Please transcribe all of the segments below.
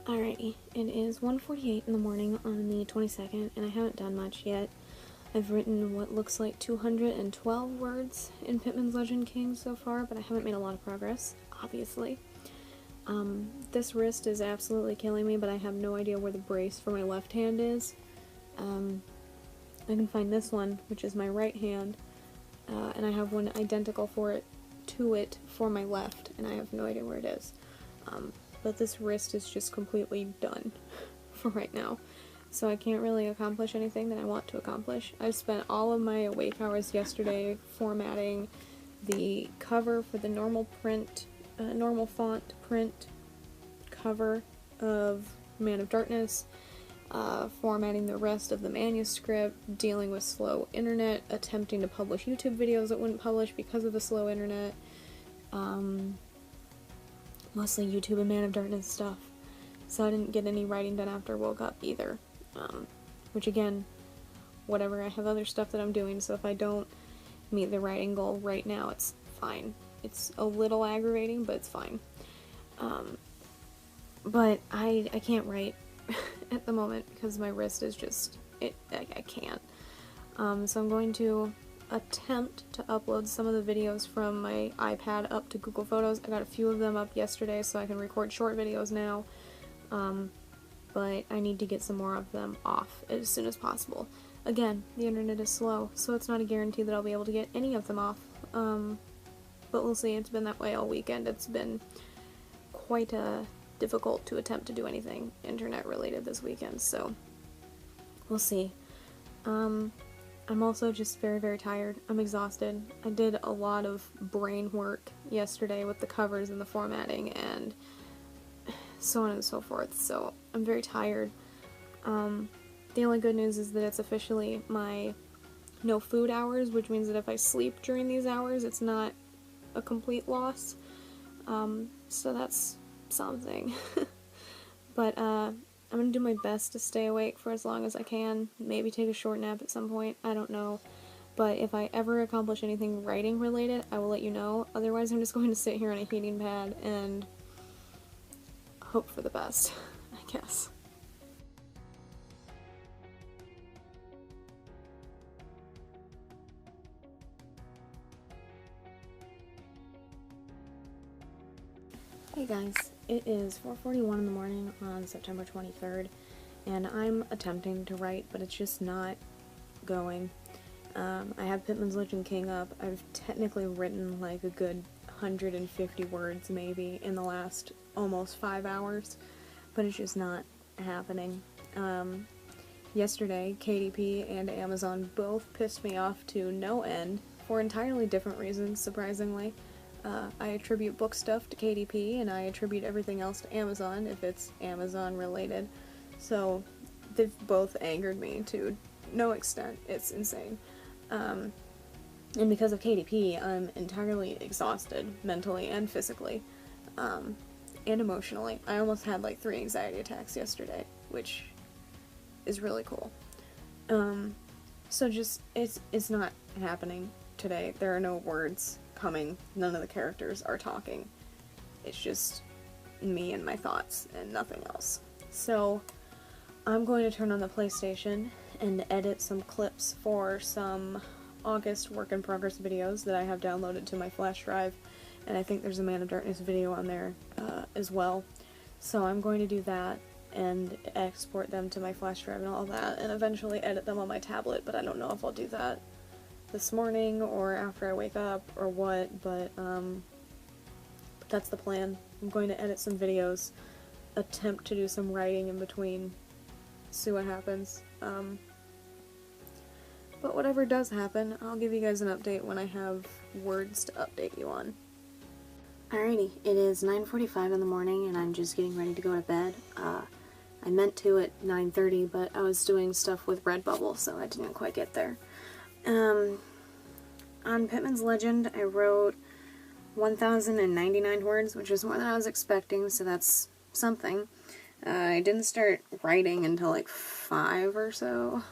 Alrighty, it is 1:48 in the morning on the 22nd, and I haven't done much yet. I've written what looks like 212 words in Pittman's Legend King so far, but I haven't made a lot of progress, obviously. This wrist is absolutely killing me, but I have no idea where the brace for my left hand is. I can find this one, which is my right hand, and I have one identical to it for my left, and I have no idea where it is. But this wrist is just completely done for right now. So I can't really accomplish anything that I want to accomplish. I've spent all of my awake hours yesterday formatting the cover for the normal font print cover of Man of Darkness, formatting the rest of the manuscript, dealing with slow internet, attempting to publish YouTube videos that wouldn't publish because of the slow internet, mostly YouTube and Man of Darkness stuff. So I didn't get any writing done after I woke up either. Which again, whatever, I have other stuff that I'm doing, so if I don't meet the writing goal right now, it's fine. It's a little aggravating, but it's fine. But I can't write at the moment because my wrist is just, I can't. So I'm going to attempt to upload some of the videos from my iPad up to Google Photos. I got a few of them up yesterday so I can record short videos now, but I need to get some more of them off as soon as possible. Again, the internet is slow, so it's not a guarantee that I'll be able to get any of them off, but we'll see. It's been that way all weekend. It's been quite difficult to attempt to do anything internet related this weekend, so we'll see. I'm also just very, very tired. I'm exhausted. I did a lot of brain work yesterday with the covers and the formatting and so on and so forth, so I'm very tired. The only good news is that it's officially my no food hours, which means that if I sleep during these hours, it's not a complete loss. So that's something. But I'm gonna do my best to stay awake for as long as I can, maybe take a short nap at some point, I don't know. But if I ever accomplish anything writing related, I will let you know. Otherwise, I'm just going to sit here on a heating pad and hope for the best, I guess. Hey guys, it is 4:41 in the morning on September 23rd, and I'm attempting to write, but it's just not going. I have Pittman's Legend King up. I've technically written like a good 150 words maybe in the last almost 5 hours, but it's just not happening. Yesterday, KDP and Amazon both pissed me off to no end for entirely different reasons, surprisingly. I attribute book stuff to KDP, and I attribute everything else to Amazon if it's Amazon related. So they've both angered me to no extent. It's insane. And because of KDP, I'm entirely exhausted, mentally and physically, and emotionally. I almost had like 3 anxiety attacks yesterday, which is really cool. So just, it's not happening today. There are no words coming. None of the characters are talking. It's just me and my thoughts and nothing else. So I'm going to turn on the PlayStation and edit some clips for some August work in progress videos that I have downloaded to my flash drive, and I think there's a Man of Darkness video on there as well. So I'm going to do that and export them to my flash drive and all that, and eventually edit them on my tablet, but I don't know if I'll do that this morning or after I wake up or what, but that's the plan. I'm going to edit some videos, attempt to do some writing in between, see what happens. But whatever does happen, I'll give you guys an update when I have words to update you on. Alrighty, it is 9:45 in the morning and I'm just getting ready to go to bed. I meant to at 9:30, but I was doing stuff with Redbubble, so I didn't quite get there. On Pittman's Legend, I wrote 1,099 words, which is more than I was expecting, so that's something. I didn't start writing until like 5 or so,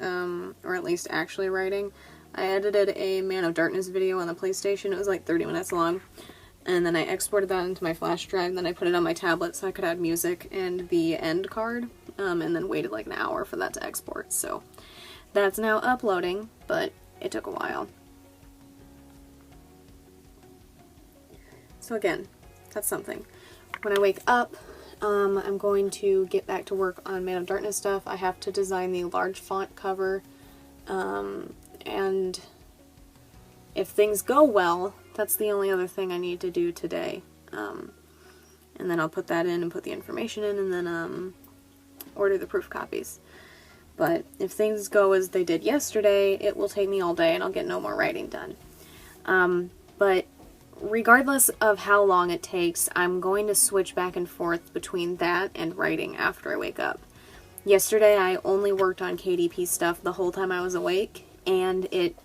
or at least actually writing. I edited a Man of Darkness video on the PlayStation. It was like 30 minutes long, and then I exported that into my flash drive, and then I put it on my tablet so I could add music and the end card, and then waited like an hour for that to export. So that's now uploading, but it took a while. So again, that's something. When I wake up, I'm going to get back to work on Man of Darkness stuff. I have to design the large font cover, and if things go well, that's the only other thing I need to do today. And then I'll put that in and put the information in, and then order the proof copies. But if things go as they did yesterday, it will take me all day and I'll get no more writing done. But regardless of how long it takes, I'm going to switch back and forth between that and writing after I wake up. Yesterday I only worked on KDP stuff the whole time I was awake, and it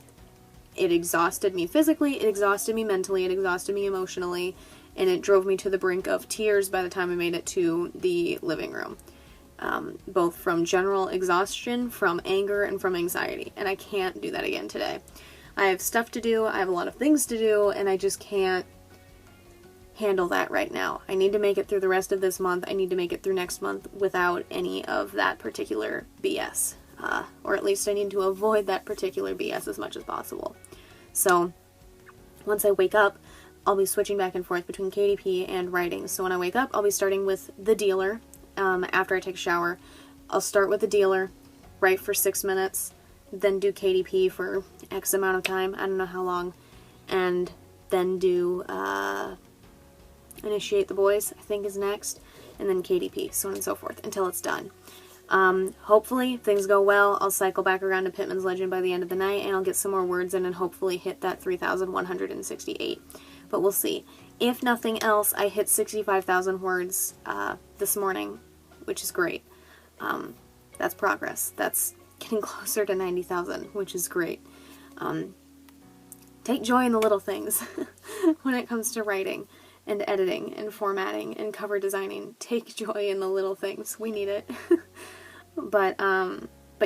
exhausted me physically, it exhausted me mentally, it exhausted me emotionally, and it drove me to the brink of tears by the time I made it to the living room. Both from general exhaustion, from anger, and from anxiety. And I can't do that again today. I have stuff to do, I have a lot of things to do, and I just can't handle that right now. I need to make it through the rest of this month, I need to make it through next month without any of that particular BS. Or at least I need to avoid that particular BS as much as possible. So, once I wake up, I'll be switching back and forth between KDP and writing. So when I wake up, I'll be starting with The Dealer. After I take a shower, I'll start with The Dealer, write for 6 minutes, then do KDP for X amount of time, I don't know how long, and then do Initiate the Boys, I think is next, and then KDP, so on and so forth, until it's done. Hopefully, if things go well, I'll cycle back around to Pittman's Legend by the end of the night, and I'll get some more words in and hopefully hit that 3,168. But we'll see. If nothing else, I hit 65,000 words this morning, which is great. That's progress. That's getting closer to 90,000, which is great. Take joy in the little things when it comes to writing and editing and formatting and cover designing. Take joy in the little things. We need it. But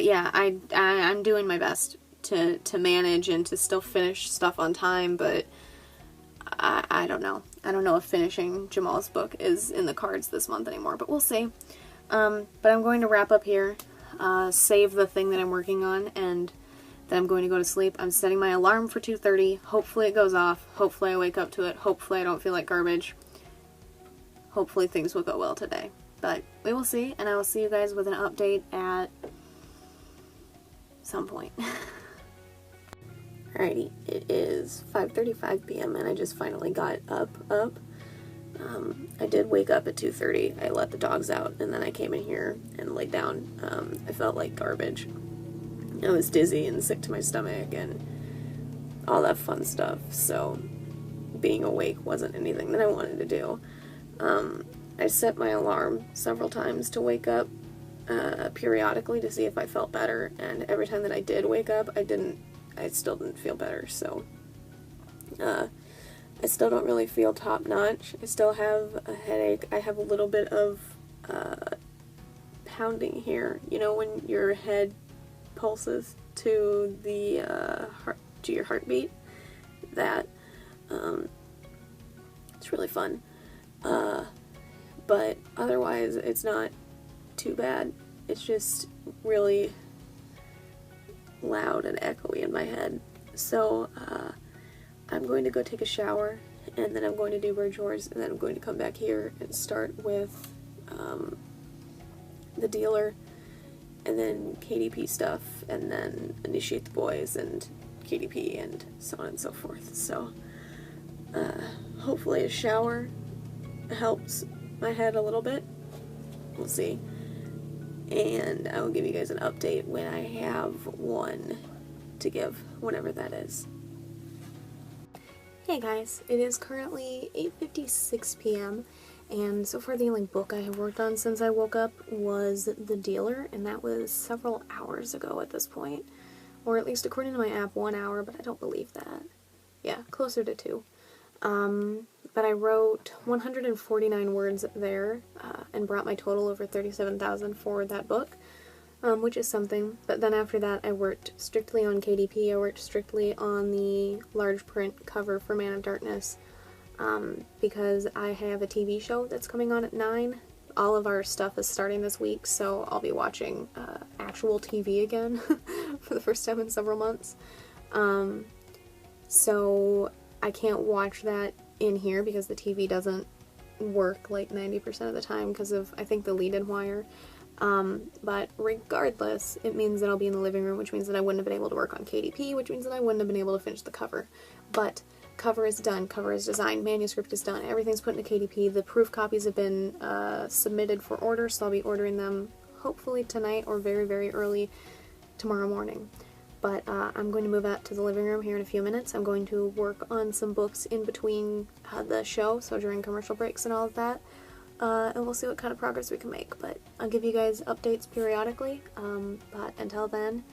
yeah, I'm doing my best to manage and to still finish stuff on time, but I don't know. I don't know if finishing Jamal's book is in the cards this month anymore, but we'll see. But I'm going to wrap up here, save the thing that I'm working on, and then I'm going to go to sleep. I'm setting my alarm for 2:30. Hopefully it goes off. Hopefully I wake up to it. Hopefully I don't feel like garbage. Hopefully things will go well today. But we will see, and I will see you guys with an update at some point. Alrighty, it is 5:35 p.m. and I just finally got up. I did wake up at 2:30. I let the dogs out, and then I came in here and laid down. I felt like garbage. I was dizzy and sick to my stomach and all that fun stuff, so being awake wasn't anything that I wanted to do. I set my alarm several times to wake up periodically to see if I felt better, and every time that I did wake up, I still didn't feel better, so I still don't really feel top-notch. I still have a headache. I have a little bit of pounding here, you know, when your head pulses to the to your heartbeat. That it's really fun. But otherwise, it's not too bad. It's just really loud and echoey in my head. So, I'm going to go take a shower, and then I'm going to do bird chores, and then I'm going to come back here and start with The Dealer, and then KDP stuff, and then Initiate the Boys, and KDP, and so on and so forth. So, hopefully a shower helps my head a little bit. We'll see. And I will give you guys an update when I have one to give, whenever that is. Hey guys, it is currently 8:56 p.m. and so far the only book I have worked on since I woke up was The Dealer, and that was several hours ago at this point. Or at least according to my app, 1 hour, but I don't believe that. Yeah, closer to 2. But I wrote 149 words there, and brought my total over 37,000 for that book, which is something. But then after that I worked strictly on KDP, I worked strictly on the large print cover for Man of Darkness, because I have a TV show that's coming on at 9. All of our stuff is starting this week, so I'll be watching actual TV again for the first time in several months. So I can't watch that in here because the TV doesn't work like 90% of the time because of, I think, the lead-in wire. But regardless, it means that I'll be in the living room, which means that I wouldn't have been able to work on KDP, which means that I wouldn't have been able to finish the cover. But cover is done, cover is designed, manuscript is done, everything's put into KDP, the proof copies have been submitted for order, so I'll be ordering them hopefully tonight or very, very early tomorrow morning. But I'm going to move out to the living room here in a few minutes. I'm going to work on some books in between the show, so during commercial breaks and all of that. And we'll see what kind of progress we can make. But I'll give you guys updates periodically. But until then,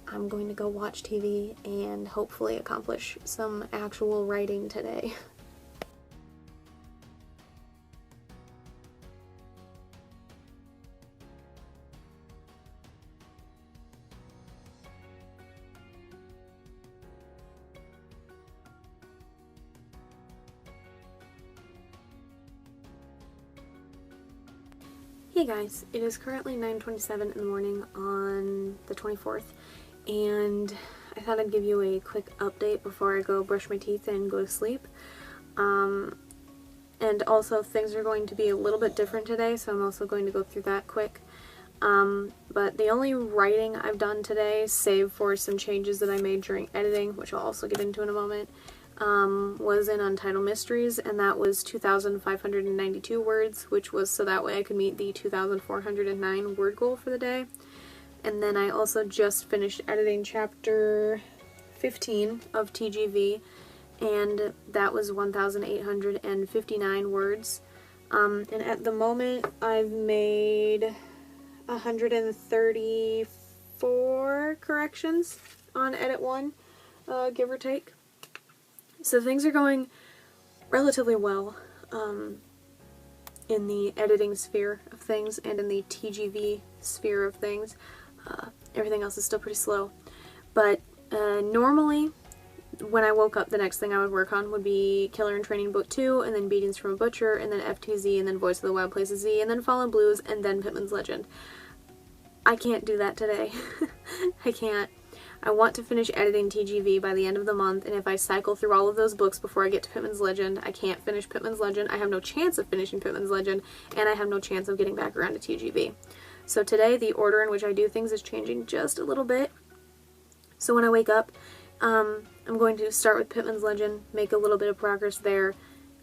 I'm going to go watch TV and hopefully accomplish some actual writing today. Hey guys, it is currently 9:27 in the morning on the 24th, and I thought I'd give you a quick update before I go brush my teeth and go to sleep. And also things are going to be a little bit different today, so I'm also going to go through that quick. But the only writing I've done today, save for some changes that I made during editing, which I'll also get into in a moment, was in Untitled Mysteries, and that was 2,592 words, which was so that way I could meet the 2,409 word goal for the day. And then I also just finished editing chapter 15 of TGV, and that was 1,859 words. And at the moment I've made 134 corrections on edit 1, give or take. So things are going relatively well in the editing sphere of things and in the TGV sphere of things. Everything else is still pretty slow. But normally, when I woke up, the next thing I would work on would be Killer in Training Book 2, and then Beatings from a Butcher, and then FTZ, and then Voice of the Wild Places Z, and then Fallen Blues, and then Pittman's Legend. I can't do that today. I can't. I want to finish editing TGV by the end of the month, and if I cycle through all of those books before I get to Pittman's Legend, I can't finish Pittman's Legend. I have no chance of finishing Pittman's Legend, and I have no chance of getting back around to TGV. So today, the order in which I do things is changing just a little bit. So when I wake up, I'm going to start with Pittman's Legend, make a little bit of progress there,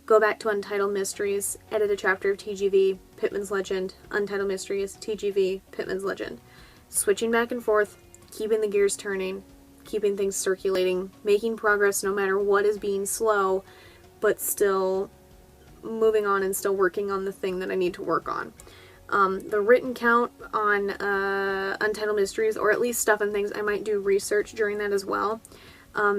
go back to Untitled Mysteries, edit a chapter of TGV, Pittman's Legend, Untitled Mysteries, TGV, Pittman's Legend. Switching back and forth, keeping the gears turning, keeping things circulating, making progress no matter what is being slow, but still moving on and still working on the thing that I need to work on. The written count on Untitled Mysteries, or at least stuff and things, I might do research during that as well,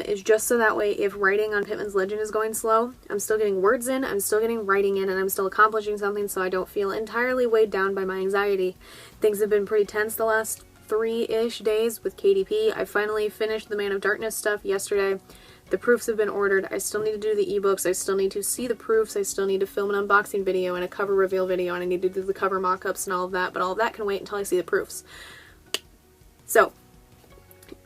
is just so that way if writing on Pittman's Legend is going slow, I'm still getting words in, I'm still getting writing in, and I'm still accomplishing something, so I don't feel entirely weighed down by my anxiety. Things have been pretty tense the last 3-ish days with KDP. I finally finished the Man of Darkness stuff yesterday. The proofs have been ordered. I still need to do the ebooks. I still need to see the proofs. I still need to film an unboxing video and a cover reveal video, and I need to do the cover mock-ups and all of that, but all of that can wait until I see the proofs. So,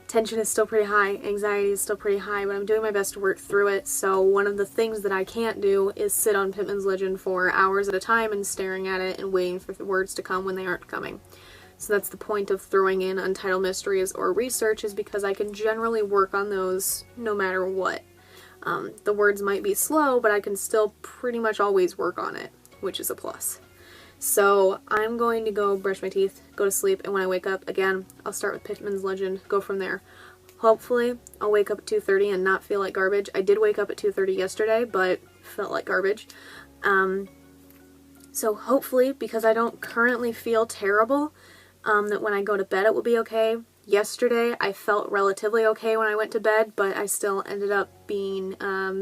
tension is still pretty high. Anxiety is still pretty high, but I'm doing my best to work through it. So one of the things that I can't do is sit on Pittman's Legend for hours at a time and staring at it and waiting for the words to come when they aren't coming. So that's the point of throwing in Untitled Mysteries or research, is because I can generally work on those no matter what. The words might be slow, but I can still pretty much always work on it, which is a plus. So I'm going to go brush my teeth, go to sleep, and when I wake up, again, I'll start with Pittman's Legend, go from there. Hopefully, I'll wake up at 2:30 and not feel like garbage. I did wake up at 2:30 yesterday, but felt like garbage. So hopefully, because I don't currently feel terrible, that when I go to bed it will be okay. Yesterday I felt relatively okay when I went to bed, but I still ended up being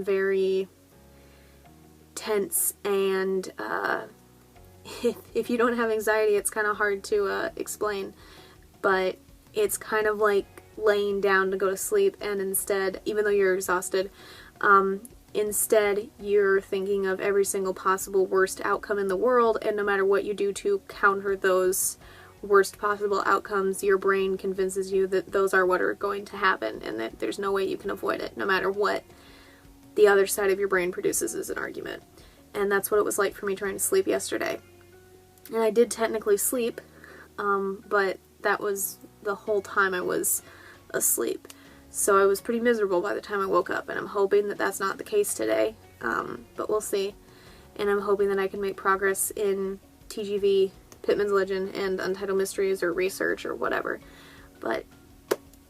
very tense, and if you don't have anxiety, it's kind of hard to explain, but it's kind of like laying down to go to sleep, and instead, even though you're exhausted, instead you're thinking of every single possible worst outcome in the world, and no matter what you do to counter those worst possible outcomes, your brain convinces you that those are what are going to happen and that there's no way you can avoid it, no matter what the other side of your brain produces as an argument. And that's what it was like for me trying to sleep yesterday. And I did technically sleep, but that was the whole time I was asleep. So I was pretty miserable by the time I woke up, and I'm hoping that that's not the case today, but we'll see. And I'm hoping that I can make progress in TGV, Pittman's Legend, and Untitled Mysteries, or research, or whatever. But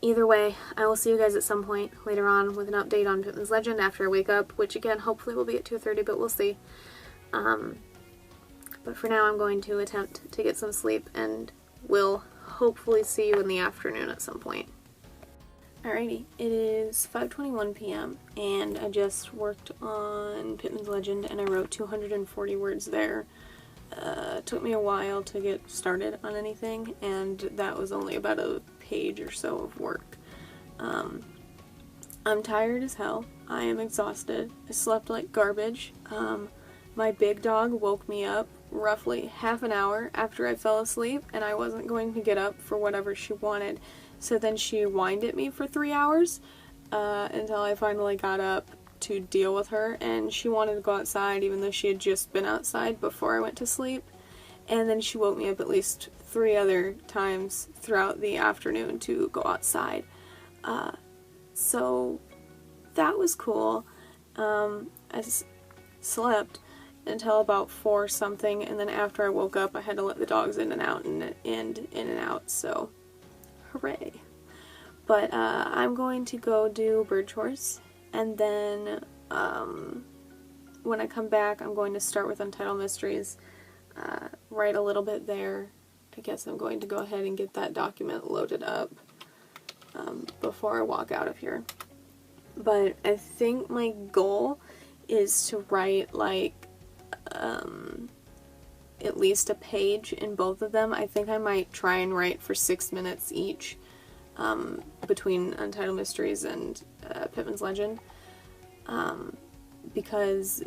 either way, I will see you guys at some point later on with an update on Pittman's Legend after I wake up, which again, hopefully will be at 2:30, but we'll see. But for now, I'm going to attempt to get some sleep, and will hopefully see you in the afternoon at some point. Alrighty, it is 5:21 p.m. and I just worked on Pittman's Legend, and I wrote 240 words there. Took me a while to get started on anything, and that was only about a page or so of work. I'm tired as hell. I am exhausted. I slept like garbage. My big dog woke me up roughly half an hour after I fell asleep, and I wasn't going to get up for whatever she wanted. So then she whined at me for 3 hours until I finally got up to deal with her, and she wanted to go outside even though she had just been outside before I went to sleep. And then she woke me up at least 3 other times throughout the afternoon to go outside. So that was cool. I slept until about 4 something, and then after I woke up I had to let the dogs in and out and in and out, so hooray. But I'm going to go do bird chores, and then when I come back I'm going to start with Untitled Mysteries, write a little bit there. I guess I'm going to go ahead and get that document loaded up before I walk out of here. But I think my goal is to write like at least a page in both of them. I think I might try and write for 6 minutes each between Untitled Mysteries and Pittman's Legend, because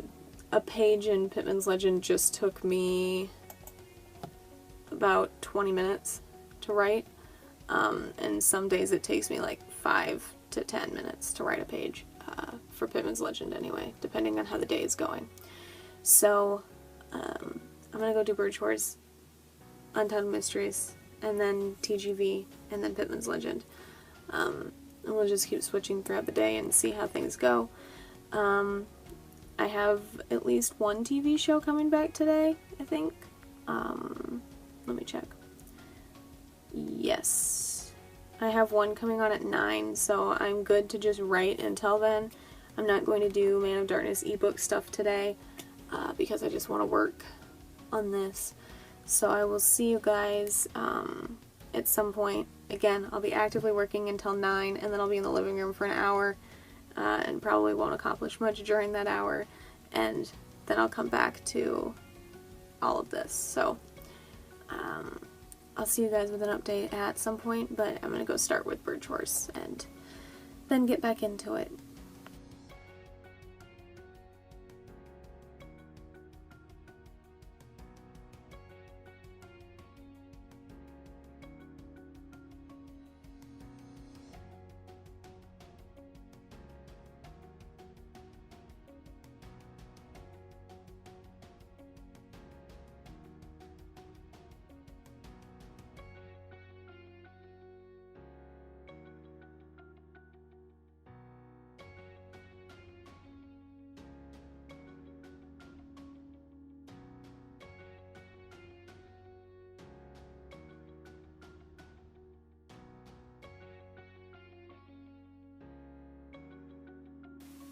a page in Pittman's Legend just took me about 20 minutes to write, and some days it takes me like 5 to 10 minutes to write a page, for Pittman's Legend anyway, depending on how the day is going. So I'm gonna go do bird chores, Untitled Mysteries, and then TGV, and then Pittman's Legend. And we'll just keep switching throughout the day and see how things go. I have at least one TV show coming back today, I think. Let me check. Yes. I have one coming on at 9, so I'm good to just write until then. I'm not going to do Man of Darkness ebook stuff today, because I just want to work on this. So I will see you guys at some point. Again, I'll be actively working until 9, and then I'll be in the living room for an hour, and probably won't accomplish much during that hour, and then I'll come back to all of this. So I'll see you guys with an update at some point, but I'm going to go start with bird chores and then get back into it.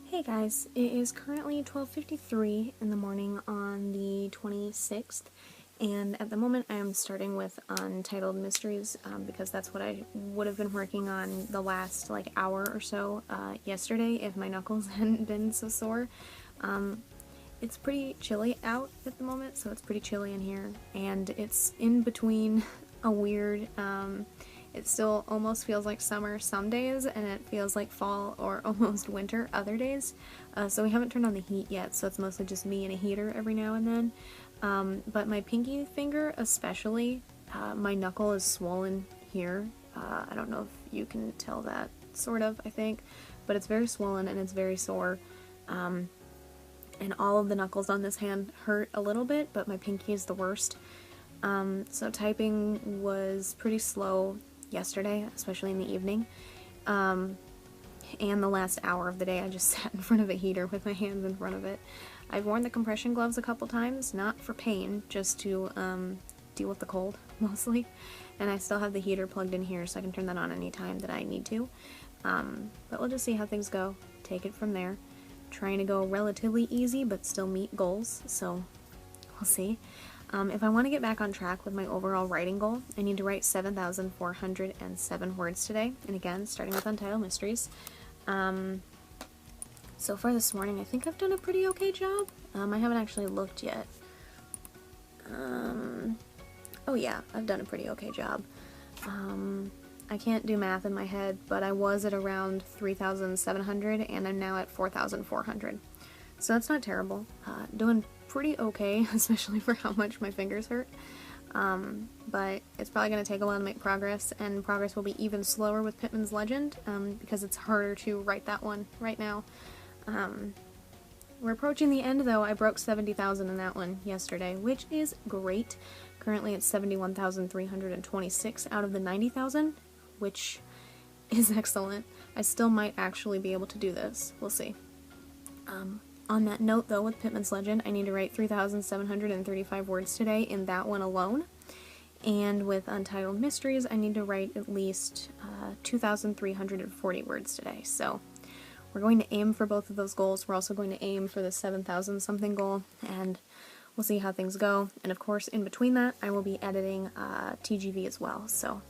Hey guys, it is currently 12:53 in the morning on the 26th, and at the moment I am starting with Untitled Mysteries, because that's what I would have been working on the last like hour or so yesterday if my knuckles hadn't been so sore. It's pretty chilly out at the moment, so it's pretty chilly in here, and it's in between a weird, It still almost feels like summer some days, and it feels like fall or almost winter other days. So we haven't turned on the heat yet, so it's mostly just me and a heater every now and then. But my pinky finger especially, my knuckle is swollen here. I don't know if you can tell that, sort of, I think. But it's very swollen and it's very sore. And all of the knuckles on this hand hurt a little bit, but my pinky is the worst. So typing was pretty slow yesterday, especially in the evening. And the last hour of the day I just sat in front of a heater with my hands in front of it. I've worn the compression gloves a couple times, not for pain, just to deal with the cold, mostly. And I still have the heater plugged in here, so I can turn that on anytime that I need to. But we'll just see how things go, take it from there. Trying to go relatively easy, but still meet goals, so we'll see. If I want to get back on track with my overall writing goal, I need to write 7,407 words today, and again, starting with Untitled Mysteries. So far this morning, I think I've done a pretty okay job. I haven't actually looked yet. Oh yeah, I've done a pretty okay job. I can't do math in my head, but I was at around 3,700, and I'm now at 4,400. So that's not terrible. Doing pretty okay, especially for how much my fingers hurt. But it's probably going to take a while to make progress, and progress will be even slower with Pittman's Legend, because it's harder to write that one right now. We're approaching the end, though. I broke 70,000 in that one yesterday, which is great. Currently it's 71,326 out of the 90,000, which is excellent. I still might actually be able to do this. We'll see. On that note, though, with Pittman's Legend, I need to write 3,735 words today in that one alone. And with Untitled Mysteries, I need to write at least 2,340 words today. So we're going to aim for both of those goals. We're also going to aim for the 7,000 something goal, and we'll see how things go. And of course, in between that, I will be editing TGV as well, so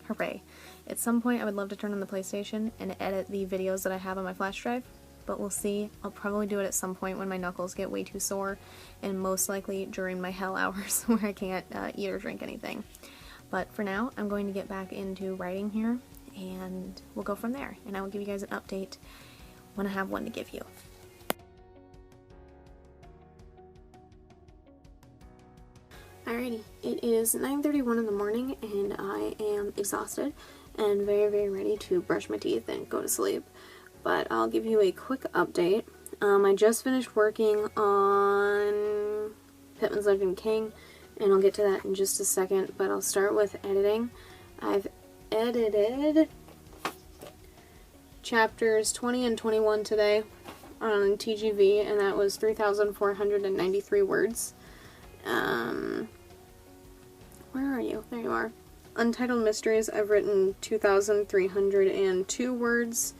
hooray. At some point, I would love to turn on the PlayStation and edit the videos that I have on my flash drive, but we'll see. I'll probably do it at some point when my knuckles get way too sore, and most likely during my hell hours where I can't eat or drink anything. But for now, I'm going to get back into writing here, and we'll go from there, and I will give you guys an update when I have one to give you. Alrighty, it is 9:31 in the morning, and I am exhausted and very, very ready to brush my teeth and go to sleep. But I'll give you a quick update. I just finished working on Pittman's Legend King, and I'll get to that in just a second, but I'll start with editing. I've edited chapters 20 and 21 today on TGV, and that was 3,493 words. Where are you? There you are. Untitled Mysteries, I've written 2,302 words,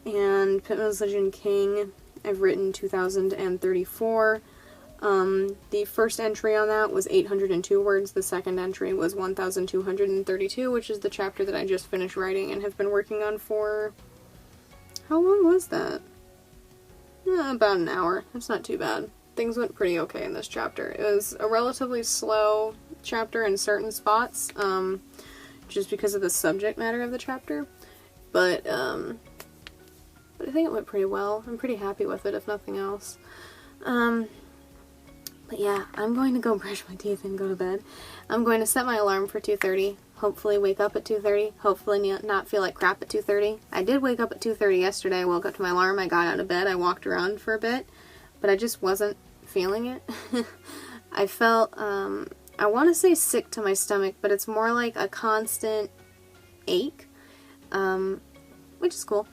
and Pittman's Legend King, I've written 2,034. The first entry on that was 802 words, the second entry was 1,232, which is the chapter that I just finished writing and have been working on for... How long was that? About an hour. That's not too bad. Things went pretty okay in this chapter. It was a relatively slow chapter in certain spots, just because of the subject matter of the chapter, but I think it went pretty well. I'm pretty happy with it, if nothing else. But yeah, I'm going to go brush my teeth and go to bed. I'm going to set my alarm for 2:30, hopefully wake up at 2:30, hopefully not feel like crap at 2:30. I did wake up at 2:30 yesterday. I woke up to my alarm, I got out of bed, I walked around for a bit, but I just wasn't feeling it. I felt, I want to say sick to my stomach, but it's more like a constant ache, which is cool,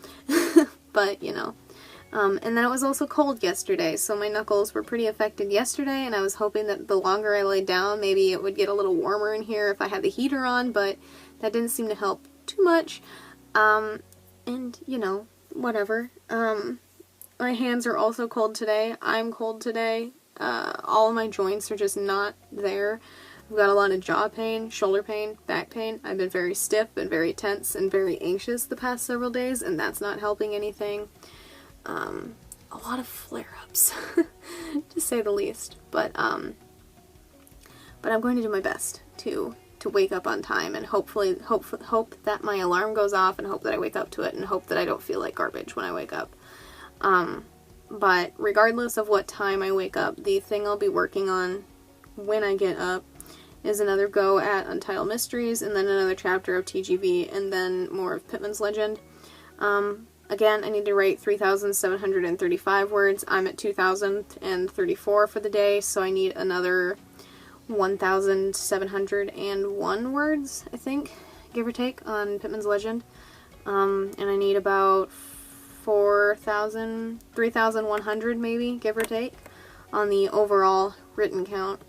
but you know. And then it was also cold yesterday, so my knuckles were pretty affected yesterday, and I was hoping that the longer I laid down, maybe it would get a little warmer in here if I had the heater on, but that didn't seem to help too much. And, you know, whatever. My hands are also cold today. I'm cold today. All of my joints are just not there. I've got a lot of jaw pain, shoulder pain, back pain. I've been very stiff and very tense and very anxious the past several days, and that's not helping anything. A lot of flare-ups, to say the least. But I'm going to do my best to to wake up on time, and hope that my alarm goes off, and hope that I wake up to it, and hope that I don't feel like garbage when I wake up. But regardless of what time I wake up, the thing I'll be working on when I get up is another go at Untitled Mysteries, and then another chapter of TGV, and then more of Pittman's Legend. Again, I need to write 3,735 words. I'm at 2,034 for the day, so I need another 1,701 words, I think, give or take, on Pittman's Legend. And I need about 3,100 maybe, give or take, on the overall written count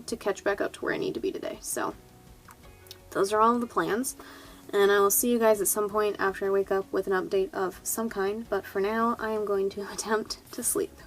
to catch back up to where I need to be today. So those are all of the plans, and I will see you guys at some point after I wake up with an update of some kind, but for now I am going to attempt to sleep.